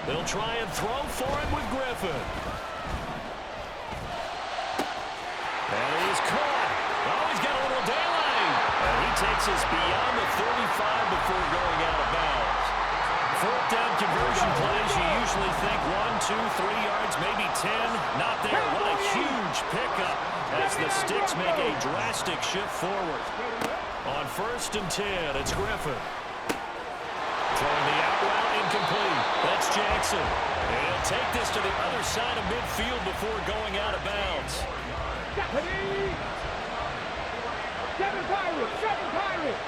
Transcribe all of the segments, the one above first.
They'll try and throw for him with Griffin. And he's caught. Oh, he's got a little daylight. And he takes us beyond the 35 before going out of bounds. Fourth down conversion plays, you usually think 1, 2, 3 yards, maybe 10. Not there. What a huge pickup as the Sticks make a drastic shift forward. On 1st and 10, it's Griffin. Throwing the out route incomplete. That's Jackson. And he'll take this to the other side of midfield before going out of bounds. 7 Pirates! 7 Pirates!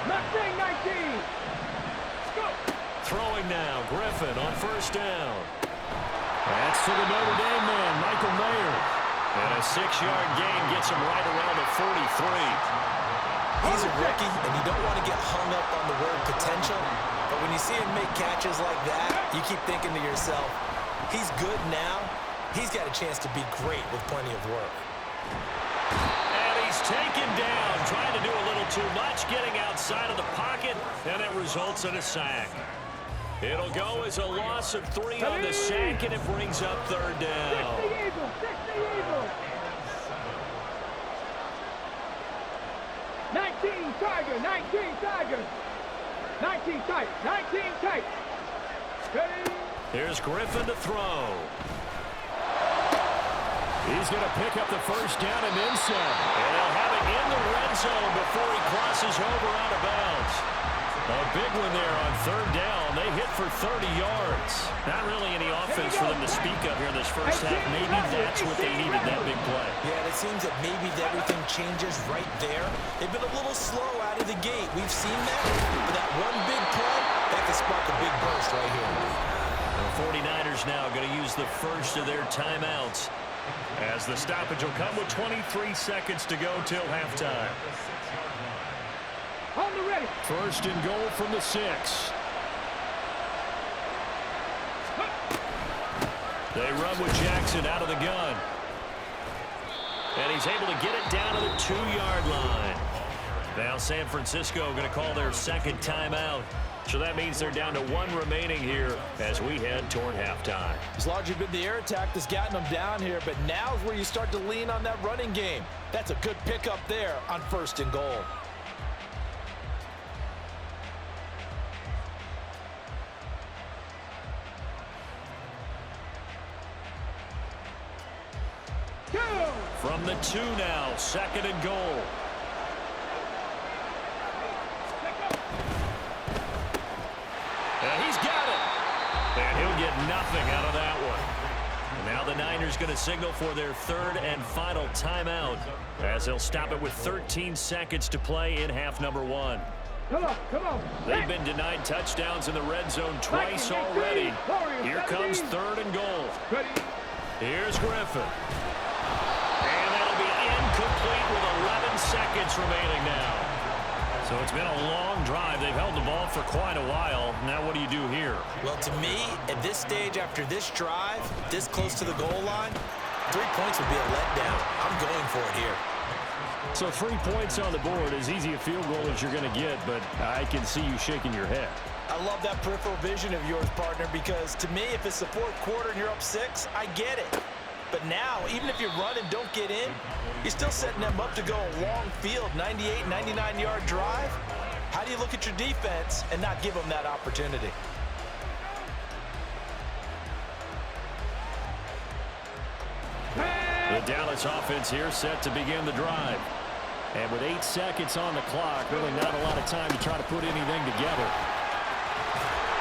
Mustang 19! Go! Throwing now, Griffin on 1st down. That's to the Notre Dame man, Michael Mayer. And a 6-yard gain gets him right around the 43. He's a rookie, and you don't want to get hung up on the word potential. But when you see him make catches like that, you keep thinking to yourself, he's good now. He's got a chance to be great with plenty of work. And he's taken down, trying to do a little too much, getting outside of the pocket, and it results in a sack. It'll go as a loss of 3 on the sack, and it brings up 3rd down. 60 Eagles! 60 Eagles! 19 Tiger! 19 Tiger! 19 tight! 19 tight! Ready? Here's Griffin to throw. He's going to pick up the 1st down and then some. And he'll have it in the red zone before he crosses over out of bounds. A big one there on 3rd down. They hit for 30 yards. Not really any offense for them to speak of here this first half. Maybe that's what they needed, that big play. Yeah, it seems that maybe everything changes right there. They've been a little slow out of the gate. We've seen that. But that one big play, that can spark a big burst right here. The 49ers now going to use the first of their timeouts, as the stoppage will come with 23 seconds to go till halftime. On the ready. 1st and goal from the 6. They run with Jackson out of the gun. And he's able to get it down to the 2-yard line. Now San Francisco going to call their 2nd timeout. So that means they're down to 1 remaining here as we head toward halftime. It's largely been the air attack that's gotten them down here, but now is where you start to lean on that running game. That's a good pickup there on 1st and goal. From the 2 now, 2nd and goal. And he's got it. And he'll get nothing out of that one. And now the Niners going to signal for their 3rd and final timeout, as they'll stop it with 13 seconds to play in half number 1. Come on, come on. They've been denied touchdowns in the red zone twice already. Here comes 3rd and goal. Here's Griffin. And that'll be incomplete with 11 seconds remaining now. So it's been a long drive. They've held the ball for quite a while. Now what do you do here? Well, to me, at this stage after this drive, this close to the goal line, 3 points would be a letdown. I'm going for it here. So 3 points on the board, as easy a field goal as you're going to get, but I can see you shaking your head. I love that peripheral vision of yours, partner, because to me, if it's the 4th quarter and you're up 6, I get it. But now, even if you run and don't get in, you're still setting them up to go a long field, 98, 99-yard drive. How do you look at your defense and not give them that opportunity? The Dallas offense here set to begin the drive. And with 8 seconds on the clock, really not a lot of time to try to put anything together.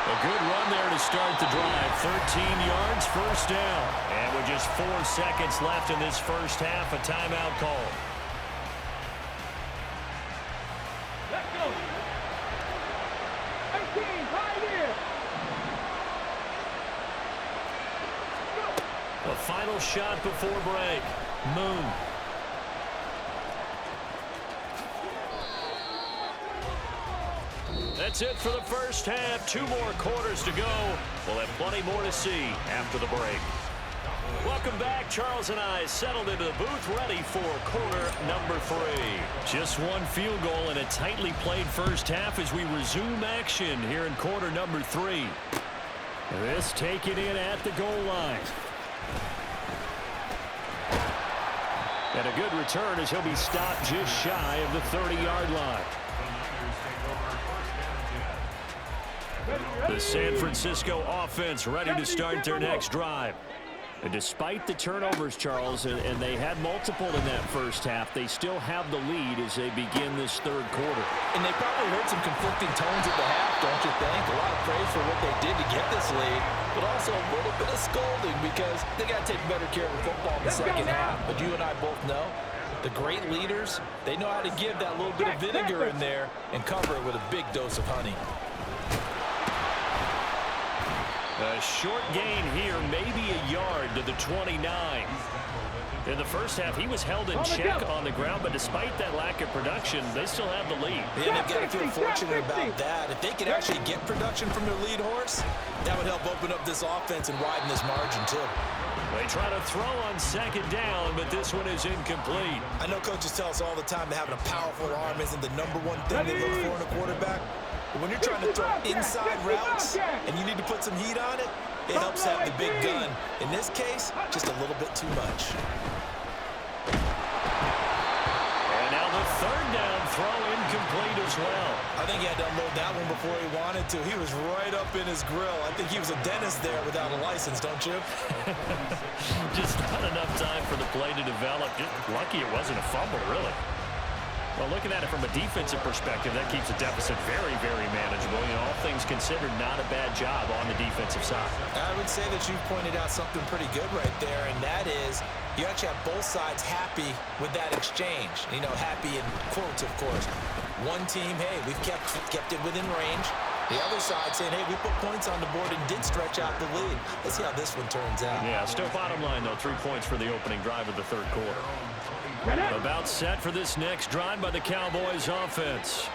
A good run there to start the drive. 13 yards, 1st down. And with just 4 seconds left in this first half, a timeout call. Let's go. 18, Pioneer. The final shot before break. Moon. That's it for the first half. 2 more quarters to go. We'll have plenty more to see after the break. Welcome back. Charles and I settled into the booth, ready for quarter number 3. Just one field goal in a tightly played first half as we resume action here in quarter number 3. This taken in at the goal line. And a good return as he'll be stopped just shy of the 30-yard line. The San Francisco offense ready to start their next drive. And despite the turnovers, Charles, and they had multiple in that first half, they still have the lead as they begin this third quarter. And they probably heard some conflicting tones at the half, don't you think? A lot of praise for what they did to get this lead, but also a little bit of scolding because they got to take better care of the football in the second half. But you and I both know the great leaders, they know how to give that little bit of vinegar in there and cover it with a big dose of honey. A short gain here, maybe a yard to the 29. In the first half, he was held in check on the ground, but despite that lack of production, they still have the lead. Yeah, they've got to feel fortunate about that. If they could actually get production from their lead horse, that would help open up this offense and widen this margin, too. They try to throw on second down, but this one is incomplete. I know coaches tell us all the time that having a powerful arm isn't the #1 thing they look for in a quarterback. But when you're trying to throw inside routes and you need to put some heat on it, it helps have the big gun. In this case, just a little bit too much. And now the third down throw incomplete as well. I think he had to unload that one before he wanted to. He was right up in his grill. I think he was a dentist there without a license, don't you? Just not enough time for the play to develop. Just lucky it wasn't a fumble, really. Well, looking at it from a defensive perspective, that keeps the deficit very, very manageable. You know, all things considered, not a bad job on the defensive side. I would say that you pointed out something pretty good right there, and that is you actually have both sides happy with that exchange. You know, happy in quotes, of course. One team, hey, we've kept it within range. The other side saying, hey, we put points on the board and did stretch out the lead. Let's see how this one turns out. Yeah, still bottom line, though, 3 points for the opening drive of the third quarter. About set for this next drive by the Cowboys offense.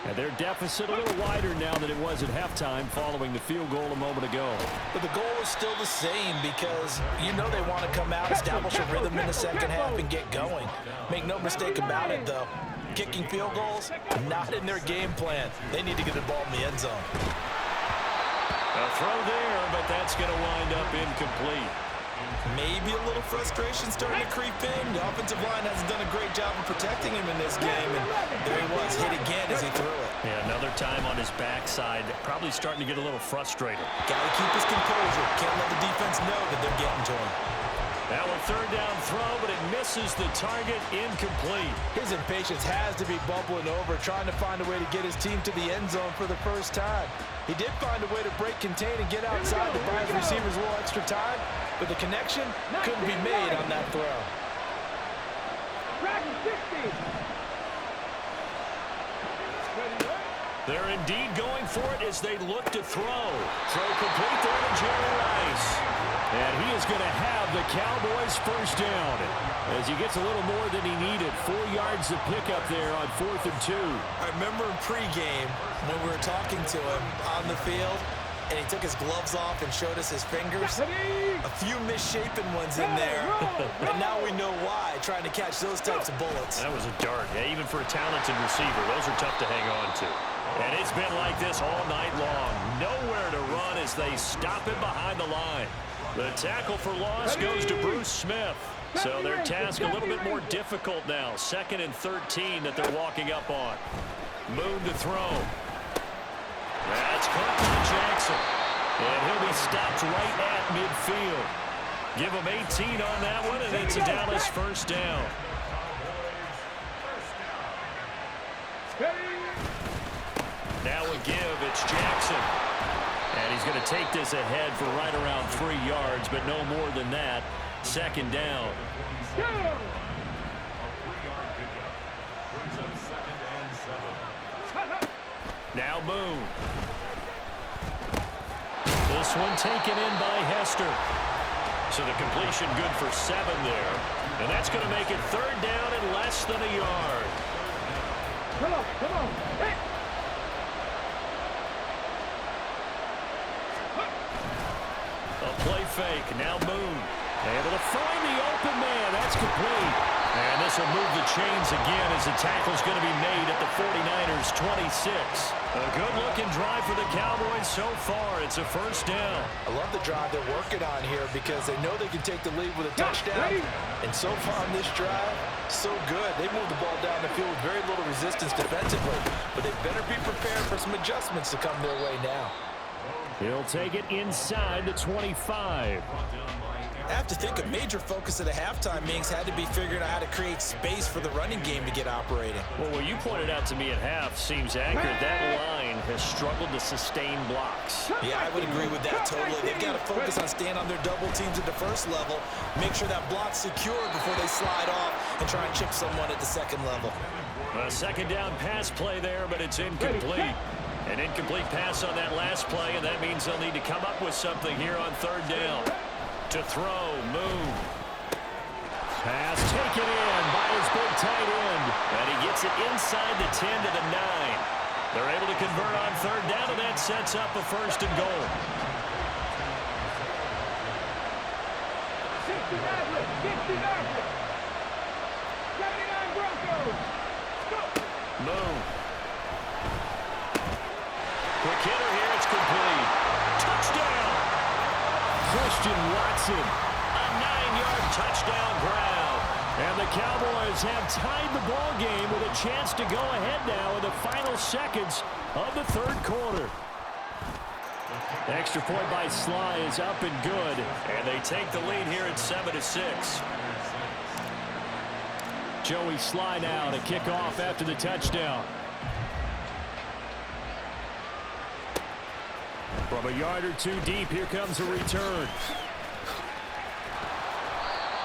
And their deficit a little wider now than it was at halftime following the field goal a moment ago. But the goal is still the same because you know they want to come out, establish a rhythm in the second half, and get going. Make no mistake about it, though. Kicking field goals, not in their game plan. They need to get the ball in the end zone. A throw there, but that's going to wind up incomplete. Maybe a little frustration starting to creep in. The offensive line hasn't done a great job of protecting him in this game, and there he was, hit again as he threw it. Yeah, another time on his backside, probably starting to get a little frustrated. Got to keep his composure. Can't let the defense know that they're getting to him. Now a third down throw, but it misses the target, incomplete. His impatience has to be bubbling over, trying to find a way to get his team to the end zone for the first time. He did find a way to break contain and get outside to buy his receivers a little extra time, but the connection couldn't be made on that throw. They're indeed going for it as they look to throw. Throw complete there to Jerry Rice. And he is going to have the Cowboys first down as he gets a little more than he needed. 4 yards of pickup there on 4th and 2. I remember in pregame when we were talking to him on the field, and he took his gloves off and showed us his fingers. A few misshapen ones in there, and now we know why, trying to catch those types of bullets. That was a dart. Yeah, even for a talented receiver, those are tough to hang on to. And it's been like this all night long. Nowhere to run as they stop him behind the line. The tackle for loss goes to Bruce Smith. So their task a little bit more difficult now. 2nd and 13 that they're walking up on. Moon to throw. That's caught by Jackson. And he'll be stopped right at midfield. Give him 18 on that one, and it's a Dallas first down. Now a give, it's Jackson. And he's going to take this ahead for right around 3 yards, but no more than that. 2nd down. Now Moon. This one taken in by Hester. So the completion good for 7 there. And that's going to make it 3rd down and less than a yard. Come on, come on. Hey. A play fake. Now Moon. Able to find the open man. That's complete. And this will move the chains again as the tackle's going to be made at the 49ers 26. A good-looking drive for the Cowboys so far. It's a first down. I love the drive they're working on here because they know they can take the lead with a touchdown. And so far on this drive, so good. They moved the ball down the field with very little resistance defensively. But they better be prepared for some adjustments to come their way now. He'll take it inside the 25. I have to think a major focus of the halftime meetings had to be figuring out how to create space for the running game to get operating. Well, what you pointed out to me at half seems accurate. That line has struggled to sustain blocks. Yeah, I would agree with that totally. They've got to focus on staying on their double teams at the first level, make sure that block's secure before they slide off and try and chip someone at the second level. A second down pass play there, but it's incomplete. An incomplete pass on that last play, and that means they'll need to come up with something here on third down. To throw, move. Pass taken in by his big tight end. And he gets it inside the 10 to the 9. They're able to convert on third down, and that sets up a first and goal. 69 Broncos. Go. Move. Quick hitter here, it's complete. Touchdown! Christian Watson, a 9-yard touchdown grab. And the Cowboys have tied the ball game with a chance to go ahead now in the final seconds of the third quarter. Extra point by Sly is up and good, and they take the lead here at 7-6. Joey Sly now to kick off after the touchdown. From a yard or two deep, here comes a return.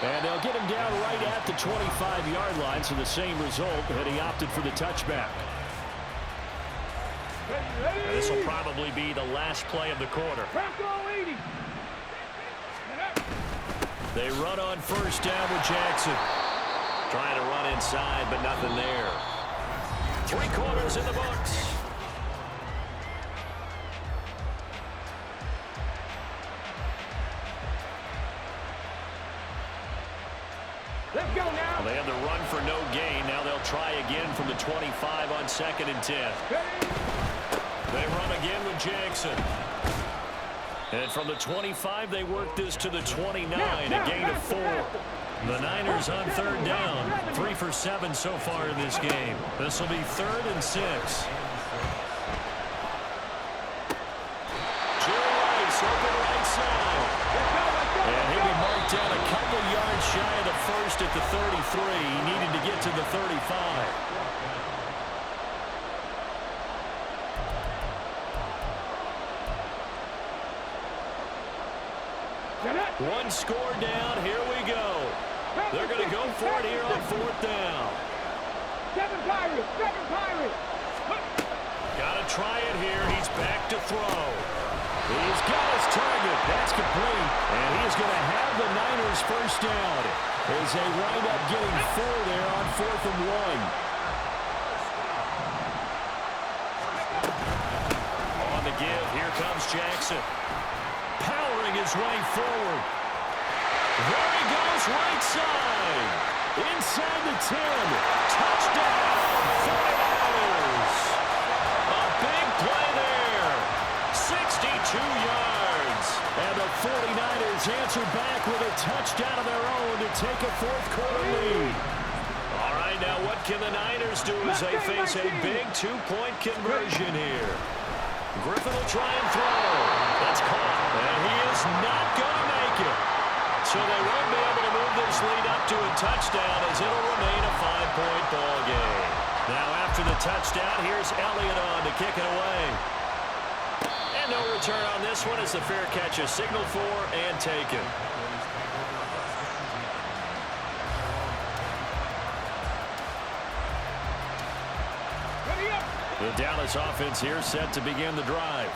And they'll get him down right at the 25-yard line, so the same result, but he opted for the touchback. And this will probably be the last play of the quarter. They run on first down with Jackson. Trying to run inside, but nothing there. 3 quarters in the books. Let's go now. Well, they had the run for no gain. Now they'll try again from the 25 on 2nd and 10. They run again with Jackson. And from the 25, they work this to the 29, a gain of 4. The Niners on third down. 3 for 7 so far in this game. This will be 3rd and 6. Jerry Rice open right side. And he'll be marked down a couple yards shy of the first at the 33. He needed to get to the 35. One score down. Here we go. They're going to go for it here on 4th down. 7 Pirates. Got to try it here. He's back to throw. He's got his target. That's complete. And he's going to have the Niners first down as they wind up getting 4 there on 4th and 1. On the give, here comes Jackson. Powering his way forward. There he goes, right side. Inside the 10. Touchdown, 49ers. A big play there. 62 yards. And the 49ers answer back with a touchdown of their own to take a 4th quarter lead. All right, now what can the Niners do as they face a big 2-point conversion here? Griffin will try and throw. That's caught. And he is not going to make it. So they won't be able to move this lead up to a touchdown as it'll remain a 5-point ball game. Now after the touchdown, here's Elliott on to kick it away. And no return on this one as the fair catch is signaled for and taken. The Dallas offense here set to begin the drive.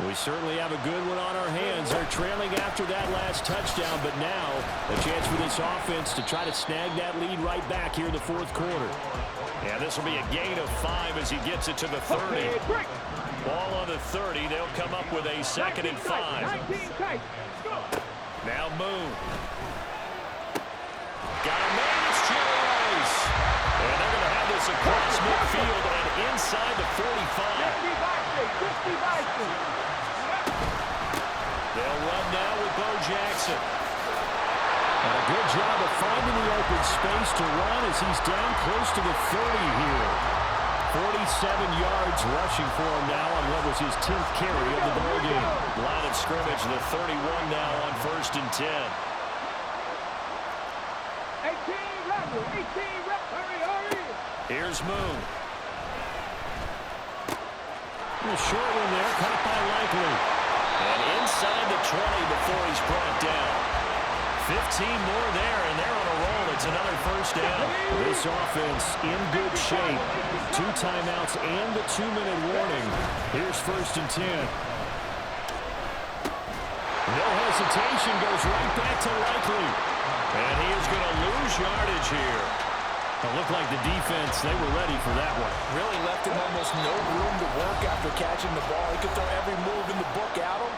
We certainly have a good one on our hands. They're trailing after that last touchdown, but now a chance for this offense to try to snag that lead right back here in the 4th quarter. Yeah, this will be a gain of 5 as he gets it to the 30. Ball on the 30. They'll come up with a 2nd and 5. Now Moon. Got a man, it's Jerry Rice. And they're going to have this across midfield and inside the 45. They'll run now with Bo Jackson. And a good job of finding the open space to run as he's down close to the 30 here. 47 yards rushing for him now on what was his 10th carry of the ball game. Line of scrimmage, the 31 now on 1st and 10. 18 rep, hurry. Here's Moon. A short one there, caught by Likely. And inside the 20 before he's brought down. 15 more there, and they're on a roll. It's another first down. This offense in good shape. 2 timeouts and the 2-minute warning. Here's 1st and 10. No hesitation, goes right back to Likely. And he is going to lose yardage here. It looked like the defense, they were ready for that one. Really left him almost no room to work after catching the ball. He could throw every move in the book at him.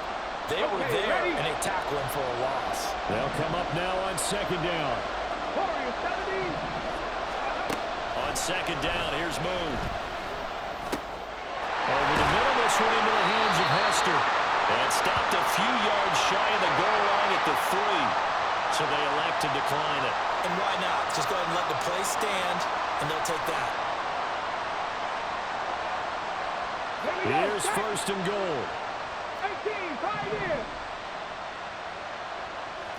They were there, and they tackle him for a loss. They'll come up now on 2nd down. On 2nd down, here's Moon. Over the middle, this one into the hands of Hester. And stopped a few yards shy of the goal line at the 3. So they elect to decline it. And why not? Just go ahead and let the play stand, and they'll take that. Here's 1st and goal. 18, 5 in.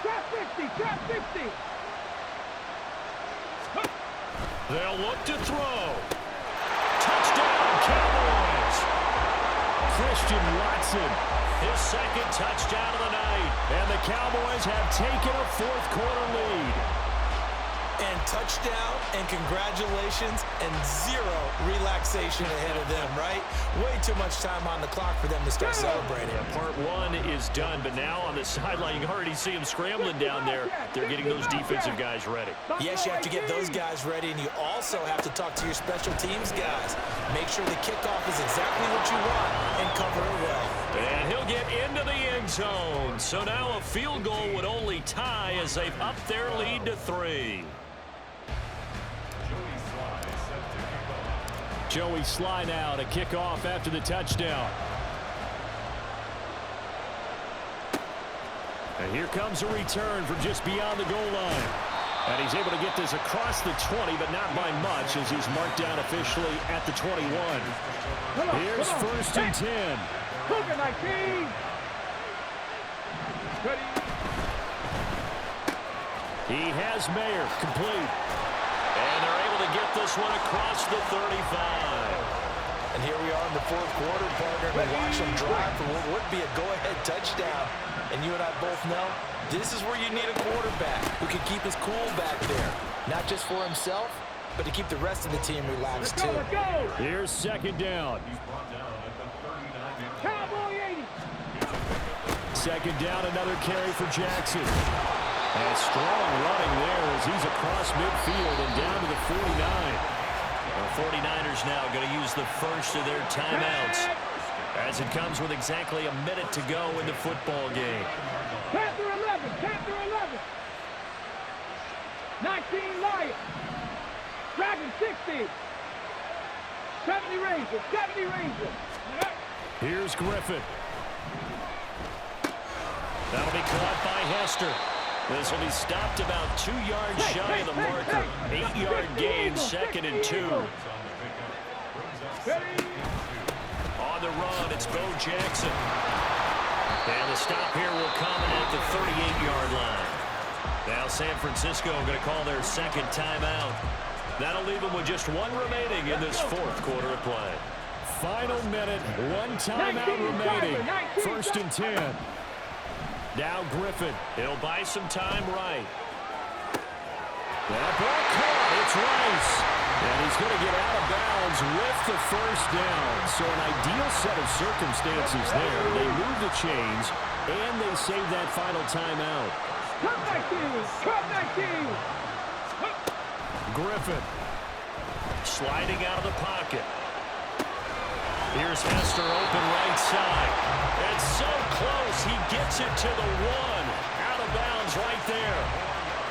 Trap 50. They'll look to throw. Touchdown, Cowboys. Christian Watson, his 2nd touchdown of the night. And the Cowboys have taken a 4th quarter lead. And touchdown, and congratulations, and 0 relaxation ahead of them, right? Way too much time on the clock for them to start celebrating. Yeah, part 1 is done, but now on the sideline, you can already see them scrambling down there. They're getting those defensive guys ready. Yes, you have to get those guys ready, and you also have to talk to your special teams guys. Make sure the kickoff is exactly what you want, and cover it well. And he'll get into the end zone. So now a field goal would only tie as they've upped their lead to 3. Joey Sly now to kick off after the touchdown. And here comes a return from just beyond the goal line. And he's able to get this across the 20, but not by much as he's marked down officially at the 21. Here's 1st and 10. He has Mayer complete. And they're able to get this one across the 35. And here we are in the 4th quarter, partner, and watch them drive for what would be a go-ahead touchdown. And you and I both know this is where you need a quarterback who can keep his cool back there. Not just for himself, but to keep the rest of the team relaxed, too. Here's 2nd down. Cowboy 80. 2nd down, another carry for Jackson. And strong running there as he's across midfield and down to the 49. The 49ers now going to use the first of their timeouts as it comes with exactly a minute to go in the football game. Panther 11. 19 Lions. Dragon 60. 70 Rangers. Here's Griffin. That'll be caught by Hester. This will be stopped about 2 yards shy of the marker. 8-yard gain, 2nd and 2. On the run, it's Bo Jackson. And the stop here will come at the 38-yard line. Now San Francisco going to call their 2nd timeout. That'll leave them with just 1 remaining in this 4th quarter of play. Final minute, 1 timeout remaining. 1st and 10. Now Griffin. He'll buy some time right. That ball caught. It's Rice. And he's going to get out of bounds with the 1st down. So an ideal set of circumstances there. They move the chains, and they save that final timeout. Come back in. Griffin. Sliding out of the pocket. Here's Hester open right side. It's so close. He gets it to the 1. Out of bounds right there.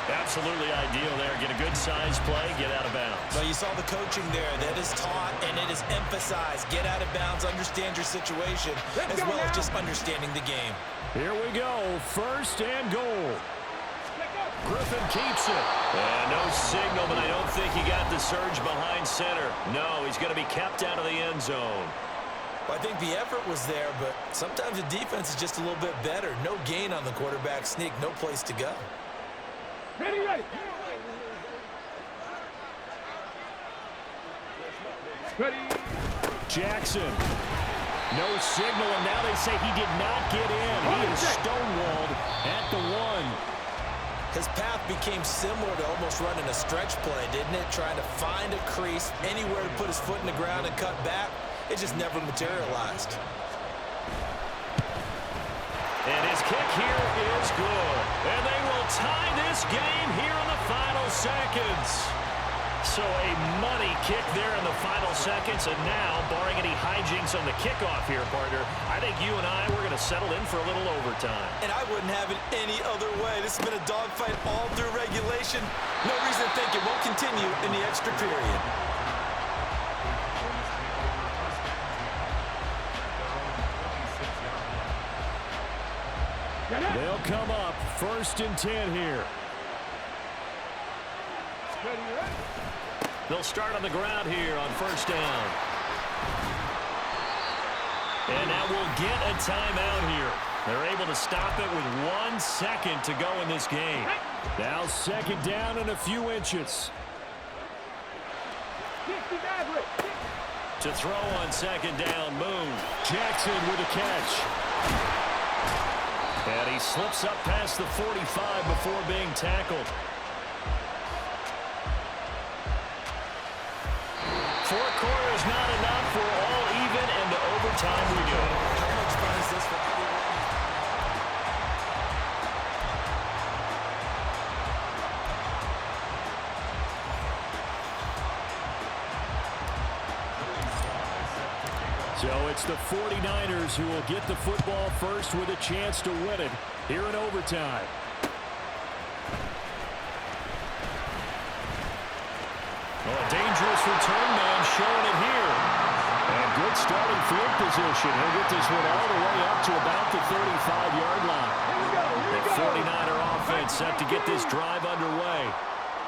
Absolutely ideal there. Get a good size play, get out of bounds. Well, you saw the coaching there. That is taught and it is emphasized. Get out of bounds, understand your situation, as well as just understanding the game. Here we go, first and goal. Griffin keeps it. And no signal, but I don't think he got the surge behind center. No, he's going to be kept out of the end zone. Well, I think the effort was there, but sometimes the defense is just a little bit better. No gain on the quarterback sneak, no place to go. Ready, ready. Ready. Jackson. No signal, and now they say he did not get in. He is stonewalled at the 1. His path became similar to almost running a stretch play, didn't it? Trying to find a crease, anywhere to put his foot in the ground and cut back. It just never materialized. And his kick here is good. And they will tie this game here in the final seconds. So a money kick there in the final seconds. And now, barring any hijinks on the kickoff here, partner, I think you and I, we're going to settle in for a little overtime. And I wouldn't have it any other way. This has been a dogfight all through regulation. No reason to think it won't continue in the extra period. They'll come up first and 10 here. They'll start on the ground here on first down. And now we'll get a timeout here. They're able to stop it with 1 second to go in this game. Now second down and a few inches. To throw on second down, Moon. Jackson with a catch. And he slips up past the 45 before being tackled. 4 quarters not enough. We're all even, and to overtime we go. How much fun is this for everyone? So it's the 49ers who will get the football first with a chance to win it here in overtime. Oh, a dangerous return man showing it here. And good starting field position. He'll get this one all the way up to about the 35-yard line. The 49er offense set to get this drive underway.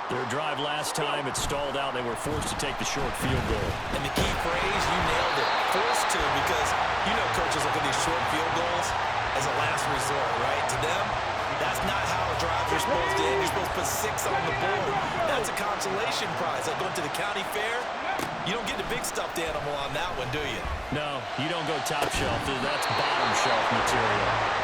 Their drive last time, it stalled out. They were forced to take the short field goal. And the key phrase, you nailed it. Forced to, because you know coaches look at these short field goals as a last resort, right? To them, that's not how drives are supposed to end. You're supposed to put 6 on the board. That's a consolation prize. Like going to the county fair, you don't get the big stuffed animal on that one, do you? No, you don't go top shelf. That's bottom shelf material.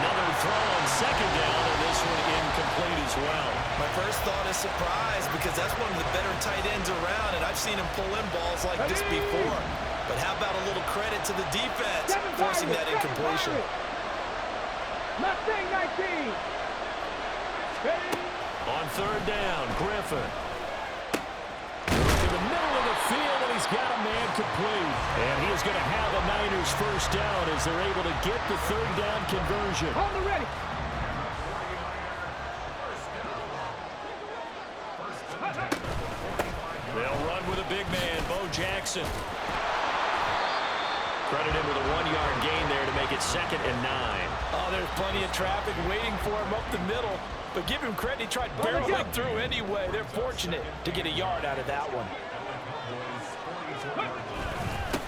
Another throw on second down, and this one incomplete as well. My first thought is surprise, because that's one of the better tight ends around, and I've seen him pull in balls like this before. But how about a little credit to the defense forcing that incompletion? Mustang 19. On third down, Griffin. In the middle of the field, and he's got a man complete. And he is going to have a Niners first down as they're able to get the third down conversion. On the ready. They'll run with a big man, Bo Jackson. Credit him with a 1-yard gain there to make it 2nd and 9. Oh, there's plenty of traffic waiting for him up the middle. But give him credit, he tried barreling through anyway. They're fortunate to get a yard out of that one.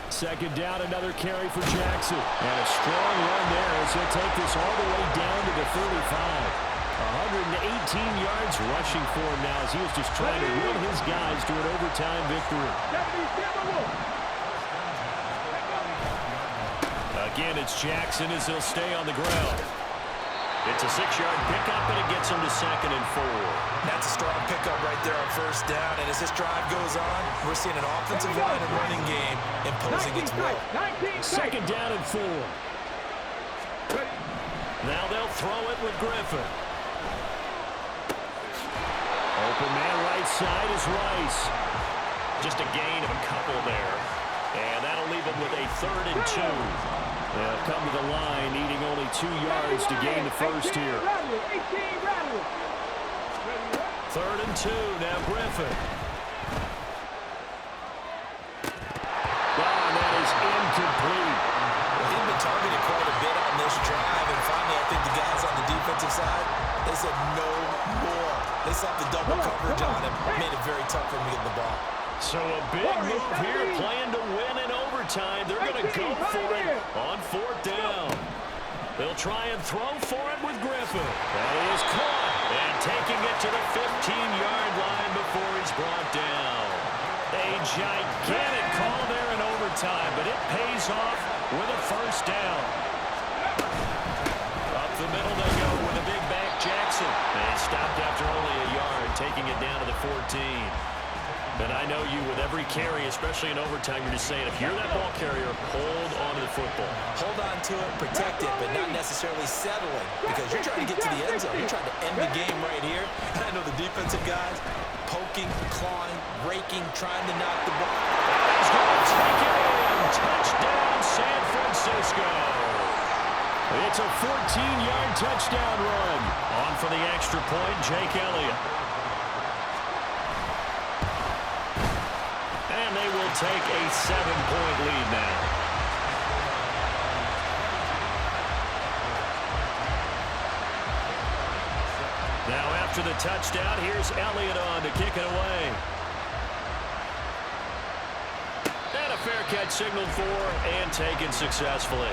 Second down, another carry for Jackson. And a strong run there as he'll take this all the way down to the 35. 118 yards rushing for him now as he was just trying to win his guys to an overtime victory. Again, it's Jackson as he'll stay on the ground. It's a 6-yard pickup, and it gets him to 2nd and 4. That's a strong pickup right there on first down. And as this drive goes on, we're seeing an offensive line and running game imposing its will. 2nd down and 4. Now they'll throw it with Griffin. Open man right side is Rice. Just a gain of a couple there. And that'll leave him with a 3rd and 2. They'll come to the line, needing only 2 yards to gain the first here. 3rd and 2, now Griffin. Oh, that is incomplete. Well, he's been targeted quite a bit on this drive, and finally I think the guys on the defensive side, they said no more. They slapped the double coverage on him, made it very tough for him to get the ball. So a big move here, playing to win in overtime. They're going to go for it on 4th down. They'll try and throw for it with Griffin. That is caught. And taking it to the 15-yard line before he's brought down. A gigantic call there in overtime, but it pays off with a 1st down. Up the middle they go with a big back Jackson. And he stopped after only a yard, taking it down to the 14. And I know you, with every carry, especially in overtime, you're just saying, if you're that ball carrier, hold on to the football. Hold on to it, protect it, but not necessarily settling, because you're trying to get to the end zone. You're trying to end the game right here. And I know the defensive guys poking, clawing, raking, trying to knock the ball. He's going to take it in. Touchdown, San Francisco. It's a 14-yard touchdown run. On for the extra point, Jake Elliott. And they will take a 7-point lead now. Now after the touchdown, here's Elliott on to kick it away. And a fair catch signaled for and taken successfully.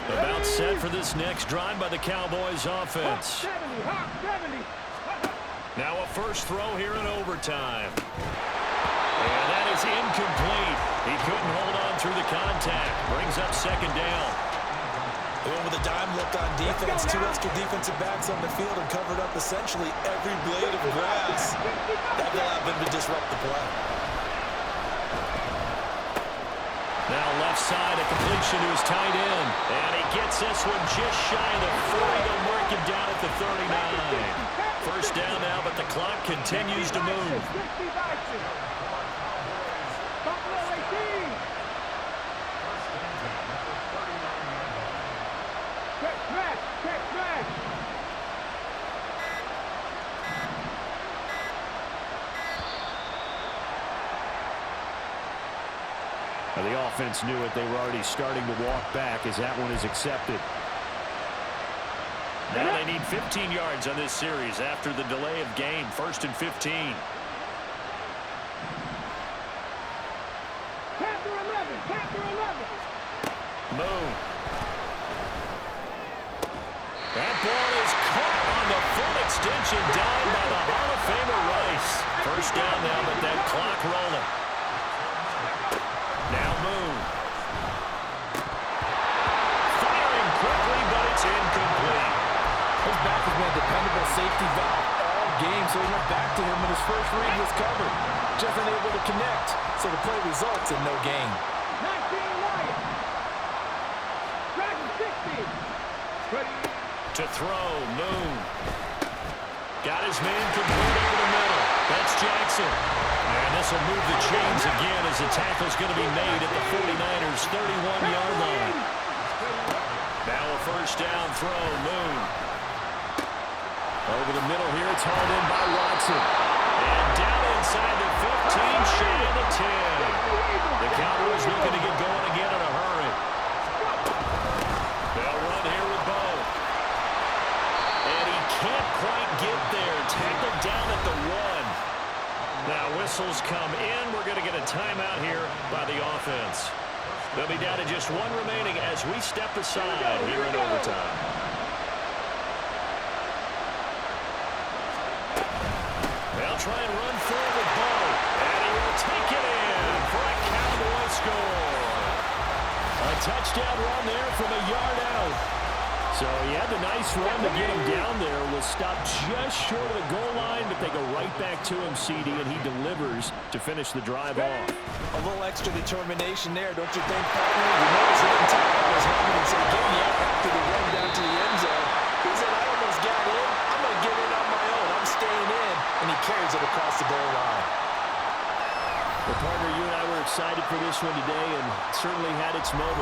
About set for this next drive by the Cowboys offense. Now a first throw here in overtime. And that is incomplete. He couldn't hold on through the contact. Brings up 2nd down. They went with a dime look on defense. 2 extra defensive backs on the field and covered up essentially every blade of grass. That allowed them to disrupt the play. Now left side, a completion to his tight end. And he gets this one just shy of the 40. They'll mark him down at the 39. First down now, but the clock continues to move. The offense knew it. They were already starting to walk back as that one is accepted. Now they need 15 yards on this series after the delay of game. 1st and 15. Moon. That ball is caught on the full extension down by the Hall of Famer Rice. First down now, but that clock rolling. Now Moon. Firing quickly, but it's incomplete. His back has been a dependable safety valve all game, so he went back to him when his first read was covered. Just unable to connect, so the play results in no gain. To throw, Moon. Got his man complete over the middle. That's Jackson. And this will move the chains again as the tackle's going to be made at the 49ers' 31-yard line. Now a first down throw, Moon. Over the middle here, it's hauled in by Watson. And down inside the 15, shy of the 10. The Cowboys looking to get going again in a hurry. They'll run here with Bo. And he can't quite get there. Tackled down at the 1. Now whistles come in. We're going to get a timeout here by the offense. They'll be down to just 1 remaining as we step aside here in overtime. They'll try and run forward with Bo. And he will take it in for a Cowboy score. A touchdown run there from a yard out. So he had the nice run to get him down there. Was stopped just short of the goal line, but they go right back to him, CD, and he delivers to finish the drive off. A little extra determination there, don't you think, partner? You notice he didn't tap out his for this one today and certainly had its moments.